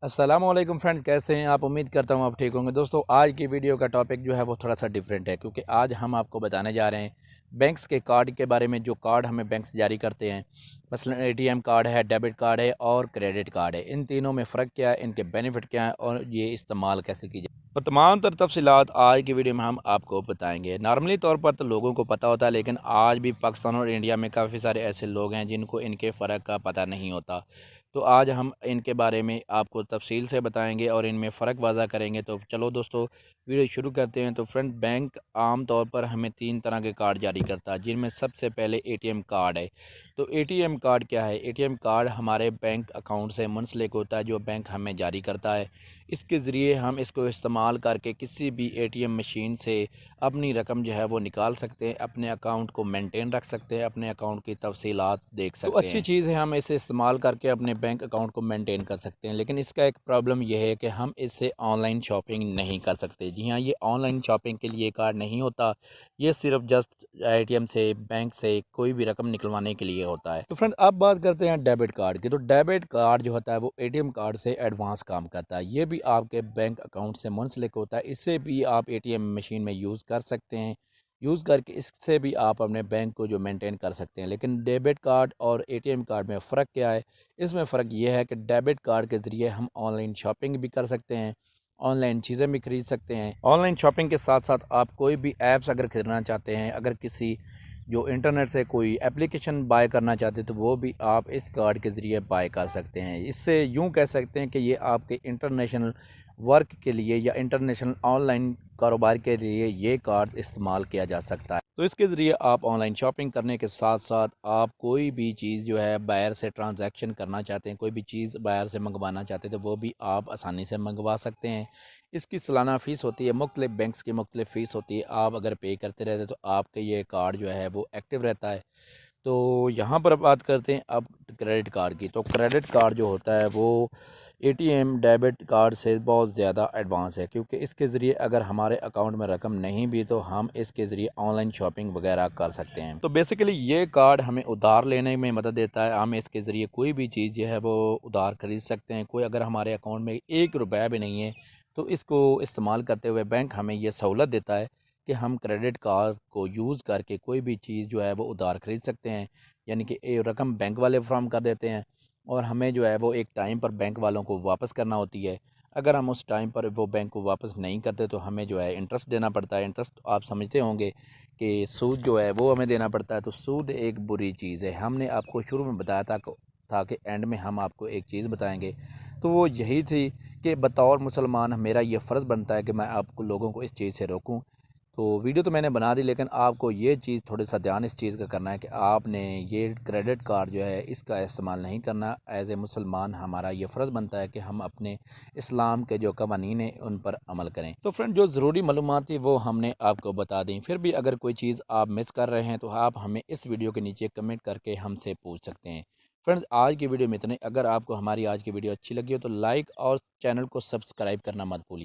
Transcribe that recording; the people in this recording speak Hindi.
अस्सलाम वालेकुम फ्रेंड्स, कैसे हैं आप। उम्मीद करता हूं आप ठीक होंगे। दोस्तों, आज की वीडियो का टॉपिक जो है वो थोड़ा सा डिफरेंट है, क्योंकि आज हम आपको बताने जा रहे हैं बैंक्स के कार्ड के बारे में। जो कार्ड हमें बैंक्स जारी करते हैं, मसलन एटीएम कार्ड है, डेबिट कार्ड है और क्रेडिट कार्ड है। इन तीनों में फ़र्क क्या है, इनके बेनिफिट क्या हैं और ये इस्तेमाल कैसे की जाए, और तमाम तर तफसीलात आज की वीडियो में हम आपको बताएंगे। नॉर्मली तौर पर तो लोगों को पता होता है, लेकिन आज भी पाकिस्तान और इंडिया में काफ़ी सारे ऐसे लोग हैं जिनको इनके फ़र्क का पता नहीं होता। तो आज हम इनके बारे में आपको तफसील से बताएंगे और इनमें फ़र्क वाज़ा करेंगे। तो चलो दोस्तों, वीडियो शुरू करते हैं। तो फ्रेंड, बैंक आम तौर पर हमें 3 तरह के कार्ड जारी करता है, जिनमें सबसे पहले एटीएम कार्ड है। तो एटीएम कार्ड क्या है? एटीएम कार्ड हमारे बैंक अकाउंट से मुंसलिक होता है, जो बैंक हमें जारी करता है। इसके ज़रिए हम इसको इस्तेमाल करके किसी भी एटीएम मशीन से अपनी रकम जो है वो निकाल सकते हैं, अपने अकाउंट को मेंटेन रख सकते हैं, अपने अकाउंट की तफसीलात देख तो सकते अच्छी हैं। चीज़ है, हम इसे इस्तेमाल करके अपने बैंक अकाउंट को मेंटेन कर सकते हैं। लेकिन इसका एक प्रॉब्लम यह है कि हम इससे ऑनलाइन शॉपिंग नहीं कर सकते। जी हाँ, ये ऑनलाइन शॉपिंग के लिए कार्ड नहीं होता, ये सिर्फ जस्ट एटीएम से, बैंक से कोई भी रकम निकलवाने के लिए होता है। तो फ्रेंड, अब बात करते हैं डेबिट कार्ड की। तो डेबिट कार्ड जो होता है वो एटीएम कार्ड से एडवांस काम करता है। ये भी आपके बैंक अकाउंट से मुंसलिक होता है। इससे भी आप एटीएम मशीन में यूज़ कर सकते हैं। यूज़ करके इससे भी आप अपने बैंक को जो मेंटेन कर सकते हैं। लेकिन डेबिट कार्ड और एटीएम कार्ड में फ़र्क क्या है? इसमें फ़र्क ये है कि डेबिट कार्ड के ज़रिए हम ऑनलाइन शॉपिंग भी कर सकते हैं, ऑनलाइन चीज़ें भी खरीद सकते हैं। ऑनलाइन शॉपिंग के साथ साथ आप कोई भी ऐप्स अगर खरीदना चाहते हैं, अगर किसी जो इंटरनेट से कोई एप्लीकेशन बाय करना चाहते हैं, तो वो भी आप इस कार्ड के ज़रिए बाय कर सकते हैं। इससे यूँ कह सकते हैं कि ये आपके इंटरनेशनल वर्क के लिए या इंटरनेशनल ऑनलाइन कारोबार के लिए ये कार्ड इस्तेमाल किया जा सकता है। तो इसके ज़रिए आप ऑनलाइन शॉपिंग करने के साथ साथ आप कोई भी चीज़ जो है बायर से ट्रांजैक्शन करना चाहते हैं, कोई भी चीज़ बायर से मंगवाना चाहते हैं, तो वो भी आप आसानी से मंगवा सकते हैं। इसकी सालाना फ़ीस होती है, मुख्तलिफ़ बैंक्स की मुख्तलिफ़ फ़ीस होती है। आप अगर पे करते रहते तो आपके ये कार्ड जो है वो एक्टिव रहता है। तो यहाँ पर बात करते हैं अब क्रेडिट कार्ड की। तो क्रेडिट कार्ड जो होता है वो एटीएम डेबिट कार्ड से बहुत ज़्यादा एडवांस है, क्योंकि इसके ज़रिए अगर हमारे अकाउंट में रकम नहीं भी तो हम इसके ज़रिए ऑनलाइन शॉपिंग वगैरह कर सकते हैं। तो बेसिकली ये कार्ड हमें उधार लेने में मदद देता है। हम इसके ज़रिए कोई भी चीज़ जो है वो उधार खरीद सकते हैं। कोई अगर हमारे अकाउंट में 1 रुपया भी नहीं है, तो इसको इस्तेमाल करते हुए बैंक हमें ये सहूलत देता है कि हम क्रेडिट कार्ड को यूज़ करके कोई भी चीज़ जो है वो उधार खरीद सकते हैं। यानी कि ये रकम बैंक वाले फ्राहम कर देते हैं और हमें जो है वो एक टाइम पर बैंक वालों को वापस करना होती है। अगर हम उस टाइम पर वो बैंक को वापस नहीं करते तो हमें जो है इंटरेस्ट देना पड़ता है। इंटरेस्ट आप समझते होंगे कि सूद जो है वो हमें देना पड़ता है। तो सूद एक बुरी चीज़ है। हमने आपको शुरू में बताया था कि एंड में हम आपको एक चीज़ बताएंगे, तो वो यही थी कि बतौर मुसलमान मेरा ये फ़र्ज़ बनता है कि मैं आपको लोगों को इस चीज़ से रोकूं। तो वीडियो तो मैंने बना दी, लेकिन आपको ये चीज़ थोड़ा सा ध्यान इस चीज़ का करना है कि आपने ये क्रेडिट कार्ड जो है इसका इस्तेमाल नहीं करना। एज़ ए मुसलमान हमारा ये फ़र्ज़ बनता है कि हम अपने इस्लाम के जो कवानीन हैं उन पर अमल करें। तो फ्रेंड, जो ज़रूरी मालूमात थी वो हमने आपको बता दी। फिर भी अगर कोई चीज़ आप मिस कर रहे हैं तो आप हमें इस वीडियो के नीचे कमेंट करके हमसे पूछ सकते हैं। फ्रेंड्स, आज की वीडियो में इतने। अगर आपको हमारी आज की वीडियो अच्छी लगी हो तो लाइक और चैनल को सब्सक्राइब करना मत भूलिए।